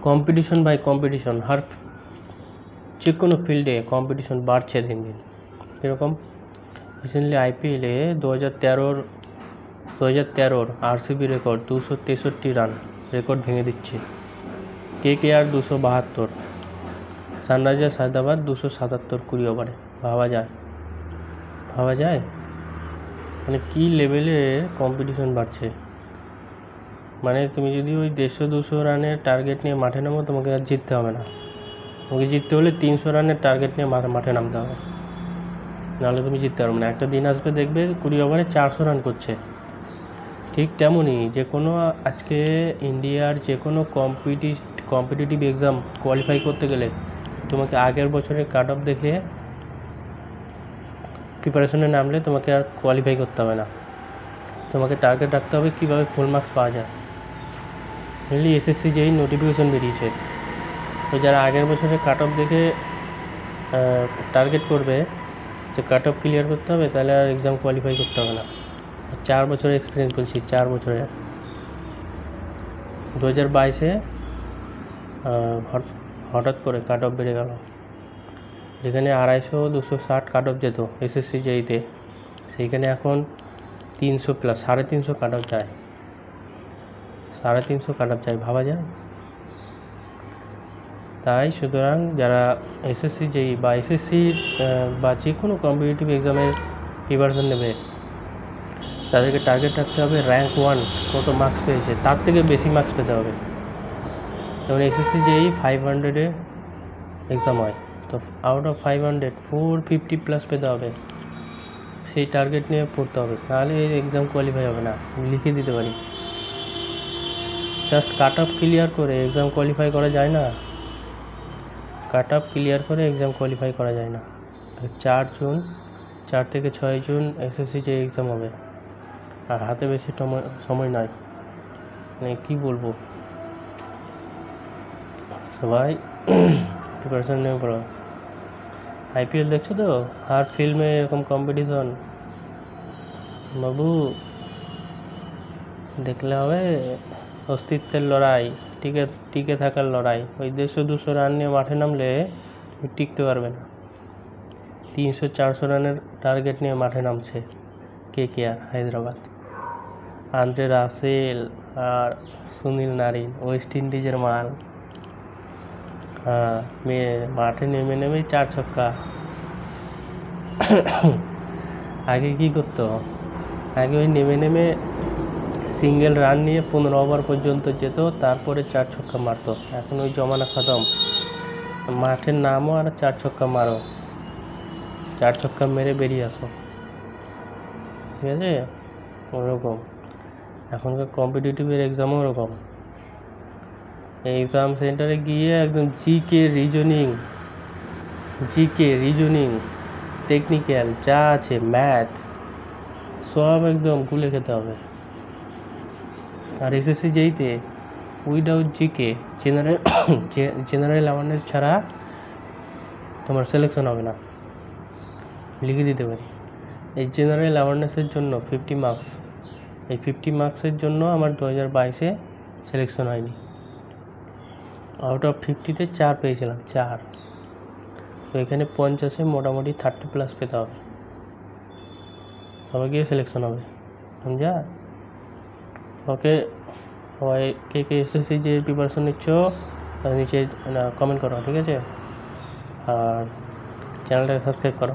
Competition by competition, যে কোনো ফিল্ডে কম্পিটিশন বাড়ছে দিন দিন। এরকম রিসেন্টলি আইপিএলে 2013 আরসিবি রেকর্ড 263 রান রেকর্ড ভেঙে দিচ্ছে। কেকেআর 272, সানরাইজার্স হায়দ্রাবাদ 277 20 ওভারে। ভাবা যায় মানে কী লেভেলের কম্পিটিশন বাড়ছে। মানে তুমি যদি ওই 150-200 রানের টার্গেট নিয়ে মাঠে নামো, তোমাকে আর জিততে হবে না। তোমাকে জিততে হলে 300 রানের টার্গেট নিয়ে মাঠে নামতে হবে, নাহলে তুমি জিততে পারবে না। একটা দিন আসবে দেখবে 20 ওভারে 400 রান করছে। ঠিক তেমনই যে কোনো আজকে ইন্ডিয়ার যে কোনো কম্পিটিটিভ এক্সাম কোয়ালিফাই করতে গেলে তোমাকে আগের বছরের কাট অফ দেখে প্রিপারেশনে নামলে তোমাকে আর কোয়ালিফাই করতে হবে না। তোমাকে টার্গেট রাখতে হবে কীভাবে ফুল মার্কস পাওয়া যায়। মেনলি এসএসসি যেই নোটিফিকেশন বেরিয়েছে, তো যারা আগের বছরের কাট অফ দেখে টার্গেট করবে যে কাট অফ ক্লিয়ার করতে হবে, তাহলে আর এক্সাম কোয়ালিফাই করতে হবে না। 4 বছরের এক্সপিরিয়েন্স বলছি, 4 বছরের। 2022-এ হঠাৎ করে কাট অফ বেড়ে গেল। যেখানে 250-260 কাট অফ যেত এসএসসি যেইতে, সেইখানে এখন 300+, 350 কাট অফ যায়। 350 কাট অফ যায়, ভাবা যায়? তাই সুতরাং যারা এসএসসি যেই বা এসএসসির বা যে কোনো কম্পিটিটিভ এক্সামের প্রিপারেশন নেবে, তাদেরকে টার্গেট রাখতে হবে র্যাঙ্ক 1 কত মার্কস পেয়েছে, তার থেকে বেশি মার্কস পেতে হবে। যেমন এসএসসি যেই 500-এ এক্সাম হয়, তো আউট অফ 500 450+ পেতে হবে। সেই টার্গেট নিয়ে পড়তে হবে, নাহলে এক্সাম কোয়ালিফাই হবে না। লিখে দিতে পারি, জাস্ট কাট অফ ক্লিয়ার করে এক্সাম কোয়ালিফাই করা যায় না। কাট অফ ক্লিয়ার করে এক্সাম কোয়ালিফাই করা যায় না। 4 থেকে 6 জুন এসএসসি যে এক্সাম হবে, আর হাতে বেশি সময় নয়। মানে কী বলবো, সবাই প্রিপারেশন নিয়ে পড়ো। আইপিএল দেখছো তো, আর ফিল্মে এরকম কম্পিটিশন বাবু, দেখলে হবে অস্তিত্বের লড়াই, টিকে থাকার লড়াই। ওই 150-200 রান নিয়ে মাঠে নামলে তুমি টিকতে পারবে না। 300-400 রানের টার্গেট নিয়ে মাঠে নামছে কেকেআর হায়দ্রাবাদ। আন্দ্রে রাসেল আর সুনীল নারিন, ওয়েস্ট ইন্ডিজের মাল। মাঠে নেমেই 4 ছক্কা। আগে কি করতো, আগে ওই নেমে সিঙ্গেল রান নিয়ে 15 ওভার পর্যন্ত যেত, তারপরে 4 ছক্কা মারতো। এখন ওই জমানা খতম। মাঠের নামও আর 4 ছক্কা মারো, 4 ছক্কা মেরে বেরিয়ে আসো, ঠিক আছে? ওরকম এখনকার কম্পিটিটিভের এক্সামও ওরকম। এক্সাম সেন্টারে গিয়ে একদম জিকে রিজনিং টেকনিক্যাল যা আছে, ম্যাথ, সব একদম গুলে খেতে হবে। আর এসএসসি যেইতে উইদাউট জিকে জেনারেল অ্যাওয়ারনেস ছাড়া তোমার সিলেকশন হবে না। লিখে দিতে পারি, এই জেনারেল অ্যাওয়ারনেসের জন্য 50 মার্কস। এই 50 মার্কসের জন্য আমার 2022-এ সিলেকশন হয়নি। আউট অফ 50-তে 4 পেয়েছিলাম, 4। তো এখানে 50-এ মোটামুটি 30+ পেতে হবে, তবে গিয়ে সিলেকশন হবে, সমঝা? ওকে, সবাই কে এসএসসি যে প্রিপারেশন নিচ্ছ নিচে কমেন্ট করো, ঠিক আছে? আর চ্যানেলটাকে সাবস্ক্রাইব করো।